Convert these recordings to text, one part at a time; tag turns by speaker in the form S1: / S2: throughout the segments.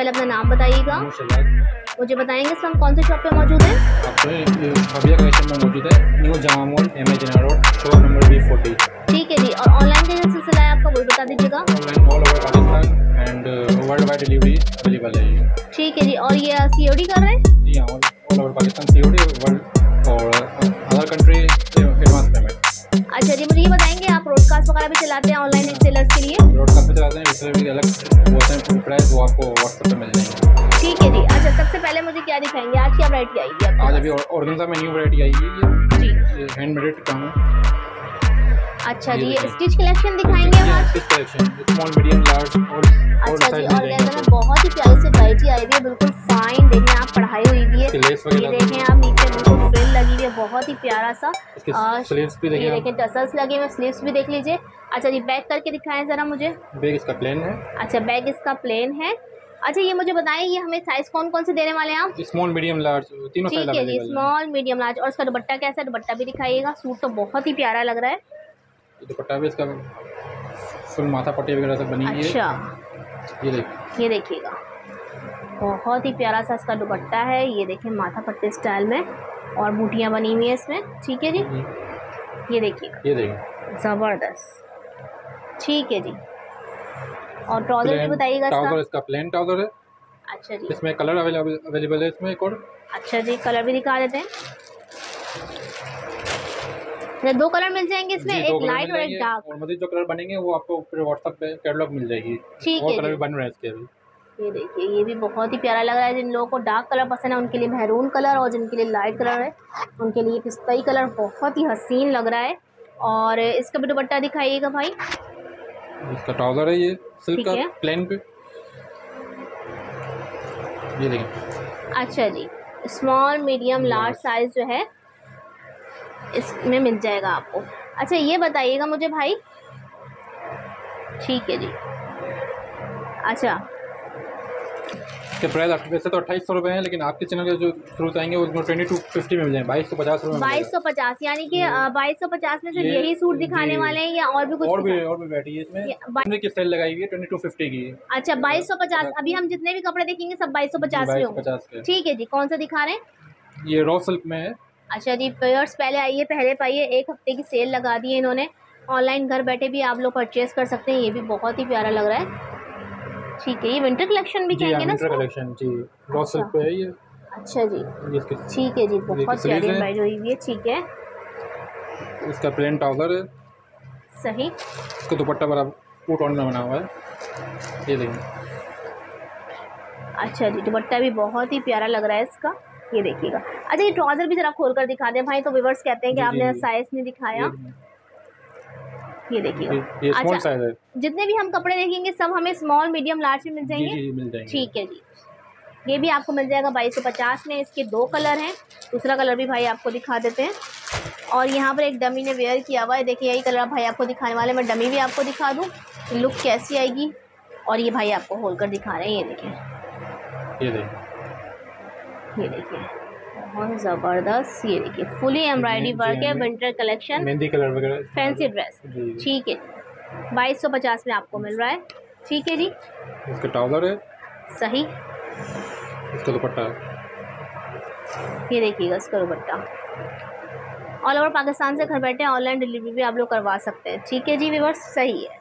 S1: पहले अपना नाम बताइएगा। मुझे बताएंगे सर कौन से शॉप पे मौजूद है?
S2: फबिया कलेक्शन में मौजूद है, न्यू जामा मॉल, MA जिना रोड, शॉप नंबर B40।
S1: ठीक है जी। और ऑनलाइन का जो सिलसिला है आपका वो बता दीजिएगा।
S2: Online all over Pakistan and world wide delivery available है।
S1: ठीक है जी। और ये COD कर रहे हैं?
S2: जी हाँ, all over Pakistan COD, world और अदर कंट्री एडवांस पेमेंट।
S1: अच्छा जी, मुझे ये बताएंगे आप ब्रॉडकास्ट वगैरह भी चलाते हैं ऑनलाइन सेलर्स के लिए?
S2: ब्रॉडकास्ट पे चलाते हैं, इसलिए भी अलग होते हैं प्राइस, वो आपको व्हाट्सएप पे मिल जाएंगे।
S1: ठीक है जी। अच्छा, सबसे पहले मुझे क्या दिखाएंगे, आज क्या वैरायटी आएगी आपके
S2: आज
S1: पास?
S2: अभी ऑर्गेन्जा में न्यू वैरायटी आई है, ये हैंडमेड काम है।
S1: अच्छा जी, ये स्टिच कलेक्शन दिखाएंगे हम आज?
S2: Stitch collection small medium large और
S1: अच्छा जी। ऑर्गेन्जा में बहुत ही प्यारी सी वैरायटी आई हुई है, बिल्कुल फाइन। देखें आप, पढ़ाई हुई भी है, ये देखें आप, नीचे बिल्कुल फ्रिल लगी हुई है, बहुत ही प्यारा सा।
S2: स्लीव्स भी
S1: ये देखें टसल्स लगे हुए, स्लीव्स भी देख लीजिए। अच्छा जी, बैक करके दिखाएं जरा मुझे।
S2: बैग इसका प्लेन है।
S1: अच्छा, बैग इसका प्लेन है। अच्छा, ये मुझे बताएं, ये हमें साइज कौन कौन से देने वाले हैं आप?
S2: स्मॉल मीडियम लार्ज तीनों साइज
S1: ठीक है जी,
S2: अवेलेबल है।
S1: Small medium large. और इसका दुपट्टा कैसा है, दुपट्टा भी दिखाइएगा। सूट तो बहुत ही प्यारा लग रहा है।
S2: दुपट्टा भी इसका फुल माथा पट्टी वगैरह सब बनी हुई है।
S1: अच्छा,
S2: ये
S1: देखिएगा, बहुत ही प्यारा सा इसका दुपट्टा है। ये देखें माथा पट्टी स्टाइल में और बूटियाँ बनी हुई है इसमें। ठीक है जी, ये देखिएगा,
S2: ये देखिए
S1: ज़बरदस्त। ठीक है जी। और ट्राउज़र भी बताइएगा इसका।
S2: ट्राउज़र इसका प्लेन ट्राउज़र है।
S1: अच्छा जी,
S2: इसमें कलर अवेलेबल है इसमें एक और।
S1: अच्छा जी, कलर भी दिखा देते हैं। दो कलर मिल जाएंगे इसमें, एक लाइट और एक डार्क।
S2: और मज़ीद जो कलर बनेंगे वो आपको फिर व्हाट्सएप पे कैटलॉग मिल जाएगी।
S1: ठीक
S2: और
S1: है,
S2: कलर भी बन रहे हैं इसके अभी।
S1: ये देखिए, ये भी बहुत ही प्यारा लग रहा है। जिन लोगों को डार्क कलर पसंद है उनके लिए मैरून कलर, और जिनके लिए लाइट कलर है उनके लिए पिस्ताई कलर बहुत ही हसीन लग रहा है। और इसका भी दुपट्टा दिखाइएगा भाई।
S2: इसका ट्राउज़र है, ये सिल्क का प्लेन पे, ये देखिए।
S1: अच्छा जी, स्मॉल मीडियम लार्ज साइज जो है इसमें मिल जाएगा आपको। अच्छा, ये बताइएगा मुझे भाई। ठीक है जी। अच्छा,
S2: इसके प्राइस आपके वैसे तो 2800 रुपये हैं, लेकिन आपके चैनल के जो थ्रू आएंगे उसमें 2250 में मिल जाएंगे, 2250 रुपये।
S1: 2250, यानी कि 2250 में सिर्फ यही सूट दिखाने वाले हैं या और भी कुछ?
S2: और भी बैठी है इसमें की सेल लगाई हुई है 2250 की।
S1: अच्छा, 2250। अभी हम जितने भी कपड़े देखेंगे सब 2250 में होंगे। ठीक है जी। कौन सा दिखा रहे हैं?
S2: ये रॉ सिल्क में है।
S1: अच्छा जी, पेयर्स पहले आइए, पहले पाइए। 1 हफ्ते की सेल लगा दी है इन्होंने। ऑनलाइन घर बैठे भी आप लोग परचेज कर सकते हैं। ये भी बहुत ही प्यारा लग रहा है। ठीक है, ये विंटर कलेक्शन भी कहेंगे ना?
S2: विंटर कलेक्शन जी, रॉ सिल्क पे है ये।
S1: अच्छा जी, ठीक है जी, बहुत प्यारी एम्ब्रॉयडरी हुई हुई है। ठीक है,
S2: इसका प्लेन ट्राउजर है।
S1: सही।
S2: इसका दुपट्टा बड़ा टू टोन में बना हुआ है, ये देखिए।
S1: अच्छा जी, दुपट्टा भी बहुत ही प्यारा लग रहा है इसका, ये देखिएगा। अच्छा, ये ट्राउजर भी जरा खोल कर दिखा दें भाई, तो व्यूअर्स कहते हैं कि आपने साइज नहीं दिखाया। ये देखिएगा,
S2: ये स्मॉल साइज है।
S1: जितने भी हम कपड़े देखेंगे सब हमें स्मॉल मीडियम लार्ज में मिल जाएंगे।
S2: जी, मिल जाएंगे।
S1: ठीक है जी, ये भी आपको मिल जाएगा 2250 में। इसके 2 कलर हैं, दूसरा कलर भी भाई आपको दिखा देते हैं। और यहाँ पर एक डमी ने वेयर किया हुआ है, देखिए यही कलर भाई आपको दिखाने वाले। मैं डमी भी आपको दिखा दूँ लुक कैसी आएगी। और ये भाई आपको खोल कर दिखा रहे हैं, ये देखिए, ये देखिए, बहुत ज़बरदस्त। ये देखिए, फुली एम्ब्रॉयडरी वर्क है, विंटर कलेक्शन,
S2: मेहंदी कलर वगैरह,
S1: फैंसी ड्रेस। ठीक है, 2250 में आपको मिल रहा है। ठीक है जी।
S2: इसका ट्राउजर है,
S1: सही।
S2: इसका दुपट्टा है,
S1: ये देखिएगा, इसका दुपट्टा। ऑल ओवर पाकिस्तान से घर बैठे ऑनलाइन डिलीवरी भी आप लोग करवा सकते हैं। ठीक है जी व्यूअर्स, सही है।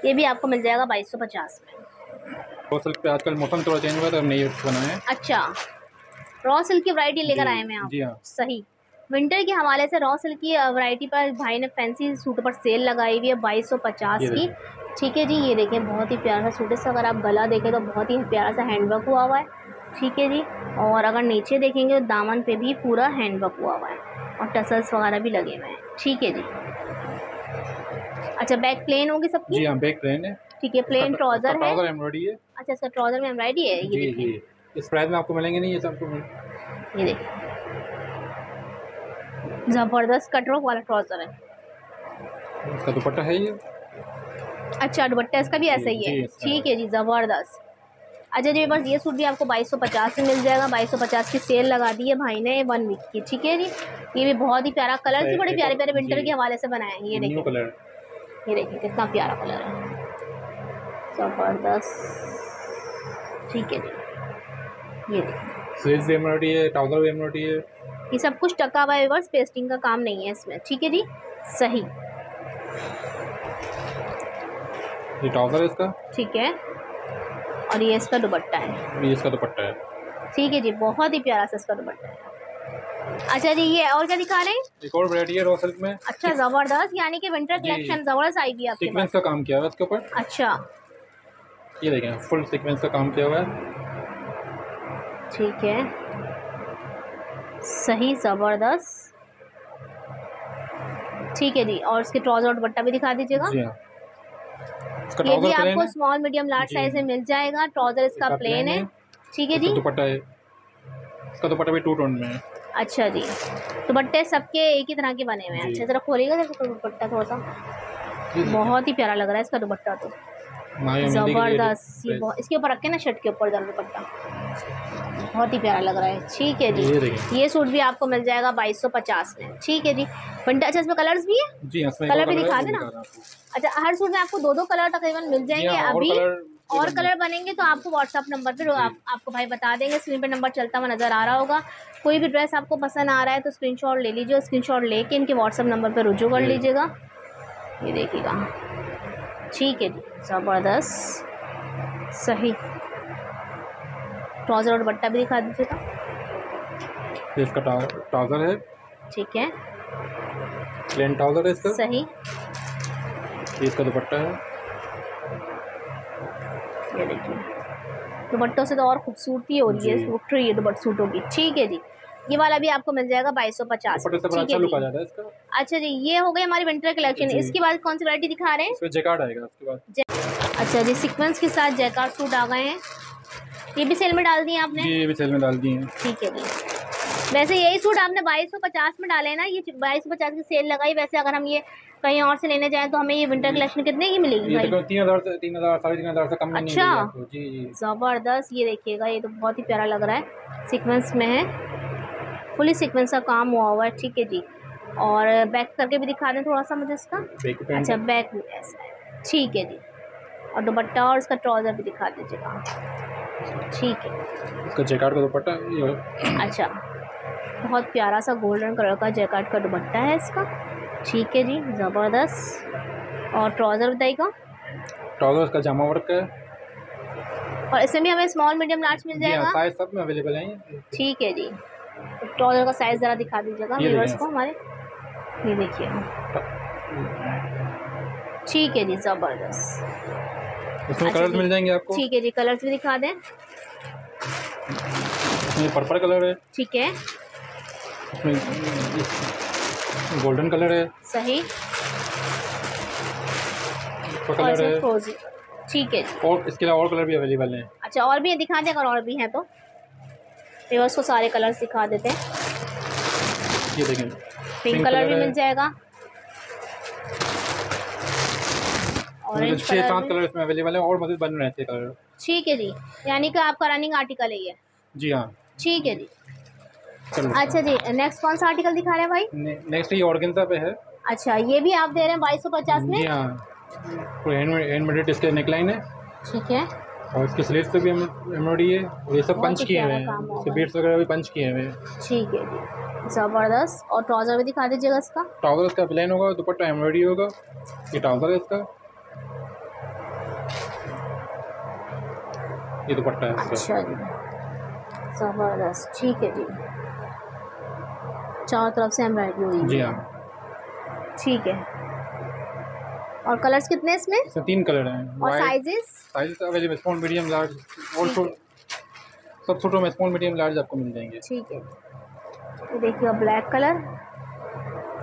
S1: ये भी आपको मिल जाएगा 2250 में।
S2: रॉ सिल्क पे आजकल मौसम थोड़ा चेंज हुआ है तो हमने ये बनाया है।
S1: अच्छा, रॉ सिल्क की वैरायटी लेकर आए हैं आप?
S2: जी हाँ,
S1: सही। विंटर के हवाले से रॉ सिल्क की वैरायटी पर भाई ने फैंसी सूट पर सेल लगाई हुई है 2250 की। ठीक है जी, ये देखें, बहुत ही प्यारा सा सूट है। अगर आप गला देखें तो बहुत ही प्यारा सा हैंडवर्क हुआ हुआ है। ठीक है जी। और अगर नीचे देखेंगे तो दामन पे भी पूरा हैंडवर्क हुआ हुआ है और टसल्स वगैरह भी लगे हुए हैं। ठीक है जी। अच्छा, बैक प्लेन होगी सबकी?
S2: जी हाँ, बैक प्लेन है।
S1: ठीक है, प्लेन ट्राउजर है।
S2: ट्राउजर एम्ब्रॉयडरी है।
S1: अच्छा, इसका ट्राउजर में एम्ब्रॉयडरी है। ये देखिए,
S2: इस प्राइस में आपको मिलेंगे नहीं ये सब।
S1: ये देखिए, जबरदस्त कटवर्क वाला ट्राउजर है।
S2: इसका दुपट्टा है ये।
S1: अच्छा, दुपट्टा इसका भी ऐसा ही है। ठीक है जी, ज़बरदस्त। अच्छा जी बस, ये सूट भी आपको 2250 में मिल जाएगा। 2250 की सेल लगा दी है भाई ने 1 वीक की। ठीक है जी, ये भी बहुत ही प्यारा कलर भी बड़े प्यारे प्यारे विंटर के हवाले से बनाए हैं। ये देखिए
S2: कलर, ये
S1: देखिए कितना प्यारा कलर है, ज़बरदस्त। ठीक है जी, ये देखिए
S2: स्लीव्स भी एम्ब्रॉयडरी है, ट्राउजर भी एम्ब्रॉयडरी है।
S1: ये सब कुछ टका हुआ है, बस पेस्टिंग का काम नहीं है इसमें। ठीक है जी, सही।
S2: ये ट्राउजर है इसका।
S1: ठीक है, और ये इसका दुपट्टा है।
S2: ये इसका दुपट्टा है।
S1: ठीक है जी, बहुत ही प्यारा सा इसका दुपट्टा है। अच्छा जी, ये और क्या दिखा रहे हैं?
S2: एक और वैरायटी है रॉ सिल्क में।
S1: अच्छा, जबरदस्त, यानी कि विंटर कलेक्शन जबरदस्त आएगी आपके
S2: सीक्वेंस
S1: पास।
S2: का काम किया हुआ है इसके ऊपर।
S1: अच्छा,
S2: ये देखें, फुल सीक्वेंस का काम किया हुआ है।
S1: ठीक है, सही, जबरदस्त। ठीक है जी, और इसके ट्राउजर और दुपट्टा भी दिखा दीजिएगा।
S2: जी हाँ, इसका
S1: ये भी
S2: ट्राउजर प्लेन
S1: आपको
S2: है।
S1: स्मॉल मीडियम लार्ज
S2: जी।
S1: साइज में मिल जाएगा। ट्राउजर इसका प्लेन है। ठीक है
S2: इसका
S1: जी,
S2: दुपट्टा है, इसका दुपट्टा भी 2 टोन में है।
S1: अच्छा जी, दुपट्टे सबके एक ही तरह के बने हुए हैं।
S2: जी।
S1: अच्छा, जरा खोलिएगा देखो दुपट्टा थोड़ा सा, बहुत ही प्यारा लग रहा है इसका दुपट्टा तो, जबरदस्त। ये बहुत, इसके ऊपर रखे ना शर्ट के ऊपर जरा दुपट्टा, बहुत ही प्यारा लग रहा है। ठीक है जी, ये सूट भी आपको मिल जाएगा 2250 में। ठीक है जी, विंटर। अच्छा, इसमें कलर्स भी है?
S2: जी हाँ,
S1: कलर भी दिखा देना। अच्छा, हर सूट में आपको 2-2 कलर तकरीबन मिल जाएंगे। अभी और कलर बनेंगे तो आपको व्हाट्सअप नंबर पे आपको भाई बता देंगे। स्क्रीन पे नंबर चलता हुआ नज़र आ रहा होगा। कोई भी ड्रेस आपको पसंद आ रहा है तो स्क्रीनशॉट ले लीजिए, स्क्रीनशॉट लेके इनके व्हाट्सअप नंबर पे रुजू कर लीजिएगा। ये देखिएगा, ठीक है जी, ज़बरदस्त, सही। ट्राउज़र और दुपट्टा भी दिखा दीजिएगा।
S2: इसका ट्राउज़र है।
S1: ठीक है,
S2: प्लेन ट्राउज़र है इसका।
S1: सही।
S2: ये इसका दुपट्टा है।
S1: ये देखिए, दुपट्टों से तो और खूबसूरती हो रही है, उठ रही है दुपट्टे सूटों की। ठीक है जी, ये वाला भी आपको मिल जाएगा 2250।
S2: ठीक है जी।
S1: अच्छा जी, ये हो गई हमारी विंटर कलेक्शन। इसके बाद कौन सी वैरायटी दिखा रहे हैं?
S2: इसमें जैकार्ड आएगा उसके बाद।
S1: अच्छा जी, सीक्वेंस के साथ जैकार्ड सूट आ गए हैं। ये भी सेल में डाल दिए आपने?
S2: ये भी सेल में डाल दिए हैं।
S1: ठीक है जी, वैसे यही सूट आपने 2250 में डाले ना, ये 2250 की सेल लगाई। वैसे अगर हम ये कहीं और से लेने जाएं तो हमें ये विंटर कलेक्शन कितने की मिलेगी भाई?
S2: 3000 से 3000 3,500 से कम में नहीं मिलेगी आपको। जी जी,
S1: ज़बरदस्त। ये देखिएगा, ये तो बहुत ही प्यारा लग रहा है, सीक्वेंस में है, फुली सीक्वेंस का काम हुआ हुआ है। ठीक है जी, और बैक करके भी दिखा दें थोड़ा सा मुझे इसका। अच्छा, बैक भी ऐसा है। ठीक है जी, और दुपट्टा और इसका ट्राउज़र भी दिखा दीजिएगा। ठीक है,
S2: इसका जैकार्ड का दुपट्टा ये।
S1: अच्छा, बहुत प्यारा सा गोल्डन कलर का जैकार्ड का दुपट्टा है इसका। ठीक है जी, ज़बरदस्त। और ट्राउज़र बताइएगा।
S2: ट्राउज़र का जामा वर्क है,
S1: और इसमें भी हमें स्मॉल मीडियम लार्ज मिल जाएगा।
S2: साइज सब में अवेलेबल है।
S1: ठीक है जी, ट्राउज़र का साइज़ ज़रा दिखा दीजिएगा व्यूअर्स को हमारे। ये देखिए, ठीक है जी, ज़बरदस्त।
S2: इसमें कलर्स मिल जाएंगे आपको।
S1: ठीक है जी, कलर्स भी दिखा दें।
S2: ये पर्पल कलर है।
S1: ठीक है,
S2: इसमें गोल्डन कलर है।
S1: सही।
S2: कलर है
S1: फ्रोजी। ठीक है,
S2: और इसके अलावा और कलर भी अवेलेबल हैं।
S1: अच्छा, और भी दिखा दें अगर और भी हैं तो। व्यूअर्स को सारे कलर्स दिखा देते हैं।
S2: ये देखें,
S1: पिंक कलर भी मिल जाएगा, ऑरेंज
S2: 6-7 कलर इसमें अवेलेबल है और मज़ीद बन रहे हैं कलर।
S1: ठीक है जी, यानी कि आपका रनिंग आर्टिकल है ये।
S2: जी हाँ, ठीक
S1: है जी। अच्छा जी, नेक्स्ट कौन सा आर्टिकल दिखा रहे हैं भाई?
S2: नेक्स्ट ये ऑर्गेन्जा पे है।
S1: अच्छा, ये भी आप दे रहे हैं 2250 में?
S2: जी हाँ, हैंडमेड इसके नेकलाइन है।
S1: ठीक है,
S2: और इसके स्लीव्स पे भी एम्ब्रॉयडरी है और ये सब पंच किए हुए हैं, इसके बीट्स वगैरह भी पंच किए हुए हैं।
S1: ठीक है जी, ज़बरदस्त। और ट्राउज़र भी दिखा दीजिएगा इसका।
S2: ट्राउज़र इसका प्लेन होगा, दुपट्टा एम्ब्रॉयडरी होगा। ये ट्राउज़र है इसका, ये दुपट्टा है इसका।
S1: अच्छा जी, ज़बरदस्त। ठीक है जी, चारों तरफ से एम्ब्रॉयडरी हुई है।
S2: जी हाँ,
S1: ठीक है। और कलर्स कितने हैं इसमें?
S2: 3 कलर हैं।
S1: और sizes
S2: available, small medium large, और सब सूटों में स्मॉल मीडियम लार्ज आपको मिल जाएंगे।
S1: ठीक है, ये देखिए ब्लैक कलर।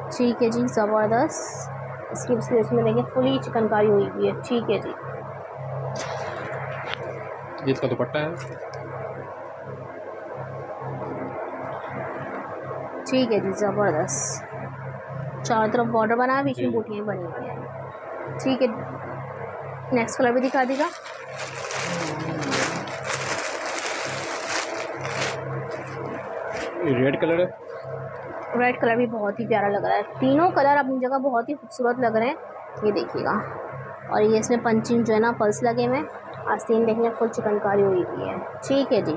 S1: ठीक है जी, ज़बरदस्त। इसमें देखिए फुली चिकनकारी हुई हुई है। ठीक है जी,
S2: ये इसका दुपट्टा है।
S1: ठीक है जी, ज़बरदस्त। चारों तरफ बॉर्डर बना है, बीच में बूटियाँ बनी हुई हैं। ठीक है, नेक्स्ट कलर भी दिखा दीजिएगा।
S2: रेड कलर है।
S1: रेड कलर भी बहुत ही प्यारा लग रहा है। तीनों कलर अपनी जगह बहुत ही खूबसूरत लग रहे हैं। ये देखिएगा, और ये इसमें पंचिंग जो है ना पल्स लगे हुए हैं। आस्तीन देखने फुल चिकनकारी हुई हुई है। ठीक है जी,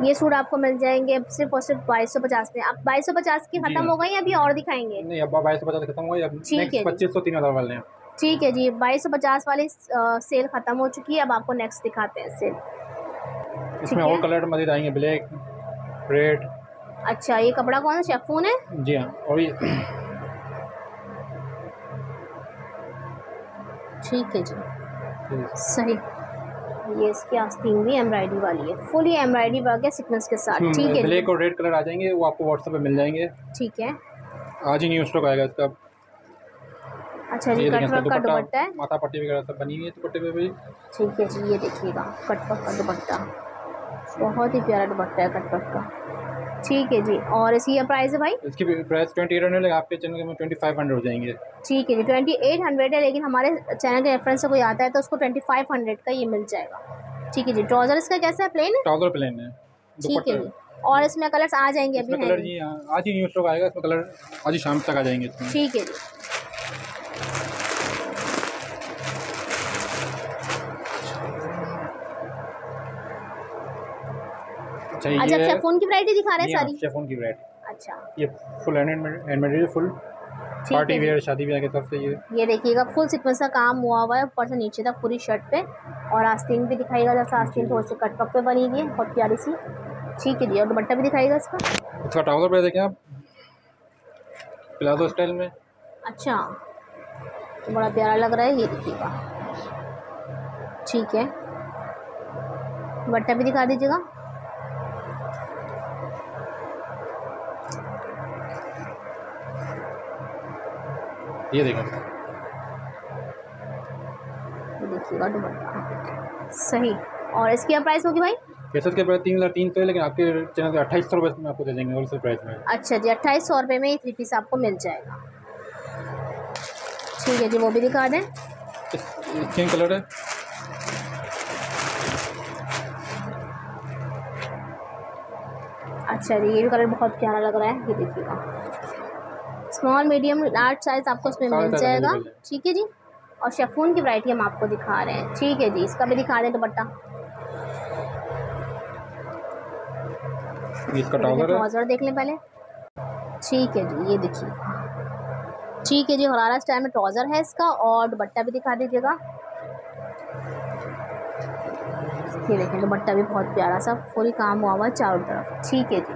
S1: ये सूट आपको मिल जाएंगे सिर्फ और सिर्फ 2250 में। आप 2250 की
S2: जी
S1: खत्म
S2: हाँ।
S1: हो गई, अभी और दिखाएंगे?
S2: नहीं, अब 2250 खत्म हो गई, अब
S1: ठीक
S2: नेक्स्ट
S1: है जी,
S2: 2500 3000 वाले हैं।
S1: ठीक है जी, 2250 वाली सेल खत्म हो चुकी है, अब आपको नेक्स्ट दिखाते हैं सेल।
S2: इसमें
S1: ठीक
S2: और
S1: है,
S2: कलर मज़ीद आएंगे, ब्लैक, रेड।
S1: अच्छा ये कपड़ा कौन सा शेफून है?
S2: जी हाँ, और ये
S1: ठीक है जी, सही। ये इसकी आस्तीन भी एम्ब्रॉयडरी वाली है, फुल ये एम्ब्रॉयडरी वर्क है सीक्वेंस के साथ। ठीक है जी,
S2: ब्लैक और रेड कलर आ जाएंगे, वो आपको व्हाट्सएप पे मिल जाएंगे।
S1: ठीक है।
S2: आज ही न्यू स्टॉक आएगा इसका।
S1: अच्छा जी,
S2: ये देखें,
S1: कट
S2: इसका
S1: वर्क का
S2: दुपट्टा,
S1: दुपट्टा है।
S2: माथा पट्टी वगैरह सब बनी हुई है दुपट्टे पे भी।
S1: ठीक है जी, ये देखिएगा कट वर्क का दुपट्टा, बहुत ही प्यारा दुपट्टा है कट वर्क का। ठीक है जी, और इसकी क्या प्राइस है भाई?
S2: इसकी प्राइस 2800 है, आपके चैनल में 2500 हो जाएंगे।
S1: ठीक है जी, 2800 है, लेकिन हमारे चैनल के रेफरेंस से कोई आता है तो उसको 2500 का ये मिल जाएगा। ठीक है जी, ट्राउजर इसका कैसा है, प्लेन है?
S2: ट्राउजर प्लेन है,
S1: ठीक है
S2: दुपट्टा।
S1: जी, और इसमें कलर्स आ जाएंगे, अभी
S2: इसमें
S1: हैं
S2: कलर
S1: नहीं?
S2: जी हाँ, आज ही न्यू स्टॉक आएगा, इसमें कलर आज ही शाम तक आ जाएंगे इसमें।
S1: ठीक है जी,
S2: अच्छा
S1: अच्छा
S2: ये
S1: शेफून की वैरायटी दिखा रहे हैं
S2: जी हाँ,
S1: सारी?
S2: शेफोन की वैरायटी।
S1: अच्छा,
S2: ये फुल हैंड फुल
S1: ठीक
S2: पार्टी
S1: है
S2: वेयर,
S1: जी,
S2: शादी ब्याह के तरफ से
S1: ये देखिएगा फुल सीक्वेंस का काम हुआ हुआ है ऊपर से नीचे तक पूरी शर्ट पे, और आस्तीन भी दिखाएगा, जैसा आस्तीन थोड़ी सी कटवर्क पे बनी हुई है, बहुत प्यारी सी। ठीक है जी, और दुपट्टा भी दिखाएगा इसका।
S2: इसका ट्राउजर पे देखें आप, प्लाजो स्टाइल में।
S1: अच्छा, तो बड़ा प्यारा लग रहा है, ये देखिएगा। ठीक है, दुपट्टा भी दिखा दीजिएगा।
S2: ये देखें,
S1: ये देखिएगा दुपट्टा, सही। और इसकी क्या प्राइस होगी भाई?
S2: केसर के प्राइस 3300 है, लेकिन आपके चैनल से 2800 रुपये में आपको दे देंगे होलसेल प्राइस में।
S1: अच्छा जी, 2800 रुपये में ये 3 पीस आपको मिल जाएगा। ठीक है जी, वो भी दिखा दें।
S2: सेम कलर है।
S1: अच्छा जी, ये भी कलर बहुत प्यारा लग रहा है, ये देखिएगा। स्मॉल मीडियम लार्ज साइज आपको इसमें
S2: सारे
S1: मिल
S2: साइज
S1: जाएगा।
S2: अवेलेबल है।
S1: ठीक है जी, और शेफून की वैरायटी हम आपको दिखा रहे हैं। ठीक है जी, इसका भी दिखा दें दुपट्टा।
S2: इसका ट्राउजर है।
S1: ट्राउजर देख लें पहले। ठीक है जी, ये देखिए। ठीक है जी, हरारा स्टाइल में ट्राउजर है इसका, और दुपट्टा भी दिखा दीजिएगा। ये देखें, दुपट्टा भी बहुत प्यारा सा फुल काम हुआ हुआ है चारों तरफ। ठीक है जी,